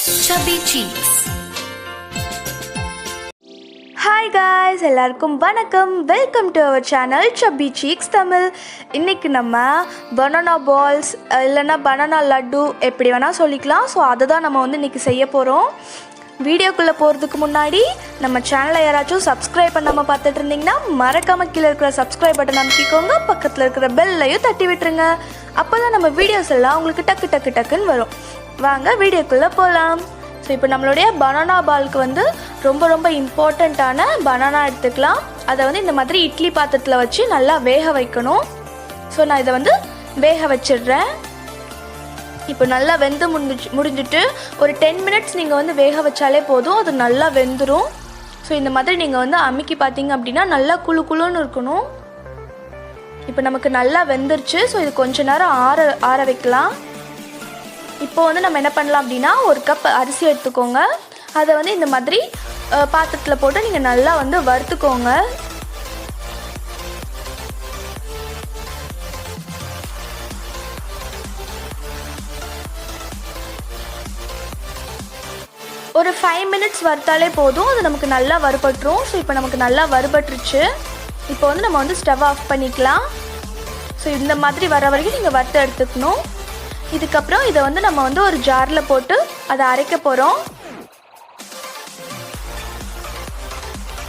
Chubby Cheeks. Hi guys, எல்லாருக்கும் வணக்கம். Welcome to our channel Chubby Cheeks Tamil. இன்னைக்கு நம்ம பனானா பால்ஸ் இல்லைன்னா பனானா லட்டு எப்படி வேணால் சொல்லிக்கலாம். ஸோ அதை தான் நம்ம இன்னைக்கு செய்ய போகிறோம். வீடியோக்குள்ளே போகிறதுக்கு முன்னாடி நம்ம சேனலை யாராச்சும் சப்ஸ்கிரைப் பண்ணாமல் பார்த்துட்டு இருந்தீங்கன்னா மறக்காமல் கீழே இருக்கிற சப்ஸ்கிரைப் பட்டன் அமைக்கிக்கோங்க. பக்கத்தில் இருக்கிற பெல்லையும் தட்டி விட்டுருங்க. அப்போ தான் நம்ம வீடியோஸ் எல்லாம் உங்களுக்கு டக்கு டக்குன்னு வரும். வாங்க வீடியோக்குள்ளே போகலாம். ஸோ இப்போ நம்மளுடைய பனானா பாலுக்கு ரொம்ப இம்பார்ட்டண்ட்டான பனானா எடுத்துக்கலாம். அதை இந்த மாதிரி இட்லி பாத்திரத்தில் வச்சு நல்லா வேக வைக்கணும். ஸோ நான் இதை வேக வச்சிடுறேன். இப்போ நல்லா வெந்து முடிஞ்சிட்டு ஒரு 10 மினிட்ஸ் நீங்கள் வேக வச்சாலே போதும், அது நல்லா வெந்துடும். ஸோ இந்த மாதிரி நீங்கள் அமுக்கி பார்த்தீங்க அப்படின்னா நல்லா குழுன்னு இருக்கணும். இப்போ நமக்கு நல்லா வெந்துருச்சு. ஸோ இது கொஞ்ச நேரம் ஆற வைக்கலாம். இப்போ நம்ம என்ன பண்ணலாம் அப்படின்னா, ஒரு கப் அரிசி எடுத்துக்கோங்க. அதை இந்த மாதிரி பாத்திரத்தில் போட்டு நீங்கள் நல்லா வறுத்துக்கோங்க. ஒரு 5 மினிட்ஸ் வறுத்தாலே போதும், அது நமக்கு நல்லா வறுபட்டுரும். ஸோ இப்போ நமக்கு நல்லா வறுபட்டுருச்சு. இப்போ நம்ம ஸ்டவ் ஆஃப் பண்ணிக்கலாம். ஸோ இந்த மாதிரி வர வரைக்கும் நீங்கள் வறுத்து எடுத்துக்கணும். இதுக்கப்புறம் இதை நம்ம ஒரு ஜாரில் போட்டு அதை அரைக்க போகிறோம்.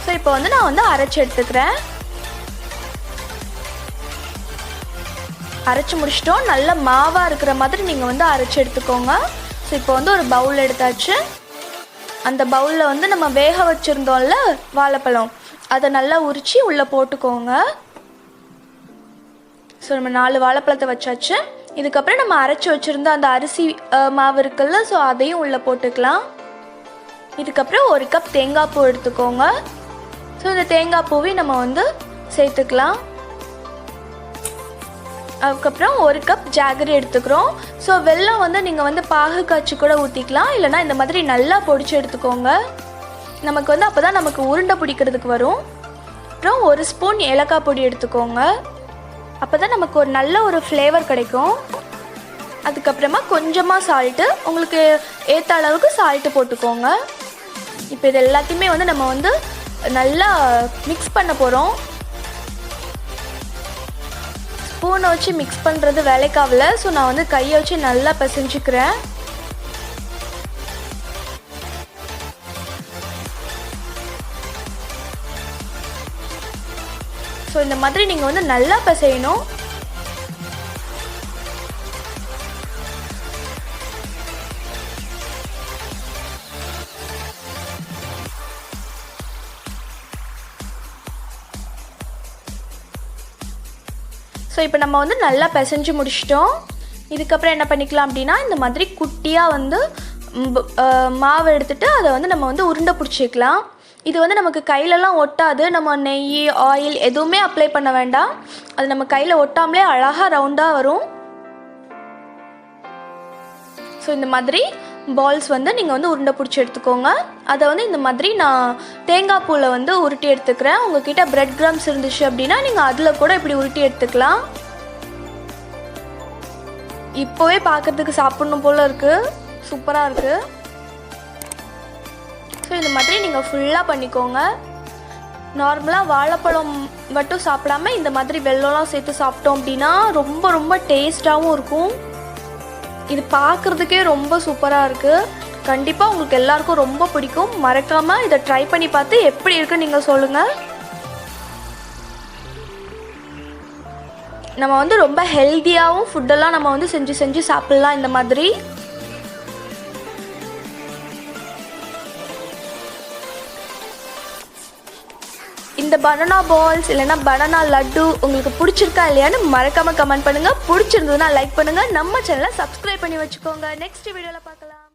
ஸோ இப்போ நான் அரைச்சி எடுத்துக்கிறேன். அரைச்சி முடிச்சிட்டோம். நல்ல மாவாக இருக்கிற மாதிரி நீங்கள் அரைச்சி எடுத்துக்கோங்க. ஸோ இப்போ ஒரு பவுல் எடுத்தாச்சு. அந்த பவுலில் நம்ம வேக வச்சுருந்தோம்ல வாழைப்பழம், அதை நல்லா உரித்து உள்ளே போட்டுக்கோங்க. ஸோ நம்ம 4 வாழைப்பழத்தை வச்சாச்சு. இதுக்கப்புறம் நம்ம அரைச்சி வச்சுருந்த அந்த அரிசி மாவு இருக்குல்ல, ஸோ அதையும் உள்ளே போட்டுக்கலாம். இதுக்கப்புறம் ஒரு கப் தேங்காய் பூ எடுத்துக்கோங்க. ஸோ இந்த தேங்காய் பூவையும் நம்ம சேர்த்துக்கலாம். அதுக்கப்புறம் ஒரு கப் ஜாகரி எடுத்துக்கிறோம். ஸோ வெல்லம் நீங்கள் பாகு காய்ச்சி கூட ஊற்றிக்கலாம், இல்லைனா இந்த மாதிரி நல்லா பொடிச்சு எடுத்துக்கோங்க. நமக்கு அப்போ தான் நமக்கு உருண்டை பிடிக்கிறதுக்கு வரும். அப்புறம் ஒரு ஸ்பூன் ஏலக்காய் பொடி எடுத்துக்கோங்க. அப்போ தான் நமக்கு ஒரு நல்ல ஒரு ஃப்ளேவர் கிடைக்கும். அதுக்கப்புறமா கொஞ்சமாக சால்ட்டு, உங்களுக்கு ஏற்ற அளவுக்கு சால்ட்டு போட்டுக்கோங்க. இப்போ இது எல்லாத்தையுமே நம்ம நல்லா மிக்ஸ் பண்ண போகிறோம். ஸ்பூனை வச்சு மிக்ஸ் பண்ணுறது வேலைக்காகல. ஸோ நான் கையை வச்சு நல்லா பிசைஞ்சுக்கிறேன். ஸோ இந்த மாதிரி நீங்கள் நல்லா பிசையணும். ஸோ இப்போ நம்ம நல்லா பிசைஞ்சு முடிச்சிட்டோம். இதுக்கப்புறம் என்ன பண்ணிக்கலாம் அப்படின்னா, இந்த மாதிரி குட்டியாக மாவு எடுத்துகிட்டு அதை நம்ம உருண்டை பிடிச்சிக்கலாம். இது நமக்கு கையிலலாம் ஒட்டாது. நம்ம நெய் ஆயில் எதுவுமே அப்ளை பண்ண வேண்டாம். அது நம்ம கையில் ஒட்டாமலே அழகாக ரவுண்டாக வரும். ஸோ இந்த மாதிரி பால்ஸ் நீங்கள் உருண்டை பிடிச்சி எடுத்துக்கோங்க. அதை இந்த மாதிரி நான் தேங்காய் பூவில் உருட்டி எடுத்துக்கிறேன். உங்ககிட்ட பிரெட் கிரம்ஸ் இருந்துச்சு அப்படின்னா நீங்கள் அதில் கூட இப்படி உருட்டி எடுத்துக்கலாம். இப்போவே பார்க்குறதுக்கு சாப்பிட்ணும் போல் இருக்குது, சூப்பராக இருக்குது. ஸோ இந்த மாதிரி நீங்கள் ஃபுல்லாக பண்ணிக்கோங்க. நார்மலாக வாழைப்பழம் மட்டும் சாப்பிடாம இந்த மாதிரி வெல்லம்லாம் சேர்த்து சாப்பிட்டோம் அப்படின்னா ரொம்ப டேஸ்ட்டாகவும் இருக்கும். இது பார்க்குறதுக்கே ரொம்ப சூப்பராக இருக்குது. கண்டிப்பாக உங்களுக்கு எல்லாருக்கும் ரொம்ப பிடிக்கும். மறக்காமல் இதை ட்ரை பண்ணி பார்த்து எப்படி இருக்குன்னு நீங்கள் சொல்லுங்கள். நம்ம ரொம்ப ஹெல்த்தியாகவும் ஃபுட்டெல்லாம் நம்ம செஞ்சு சாப்பிட்லாம். இந்த மாதிரி இந்த பனானா பால்ஸ் இல்லைன்னா பனானா லட்டு உங்களுக்கு பிடிச்சிருக்கா இல்லையான்னு மறக்காமல் கமெண்ட் பண்ணுங்கள். பிடிச்சிருந்ததுன்னா லைக் பண்ணுங்கள். நம்ம சேனலை சப்ஸ்கிரைப் பண்ணி வச்சுக்கோங்க. நெக்ஸ்ட் வீடியோவில் பார்க்கலாம்.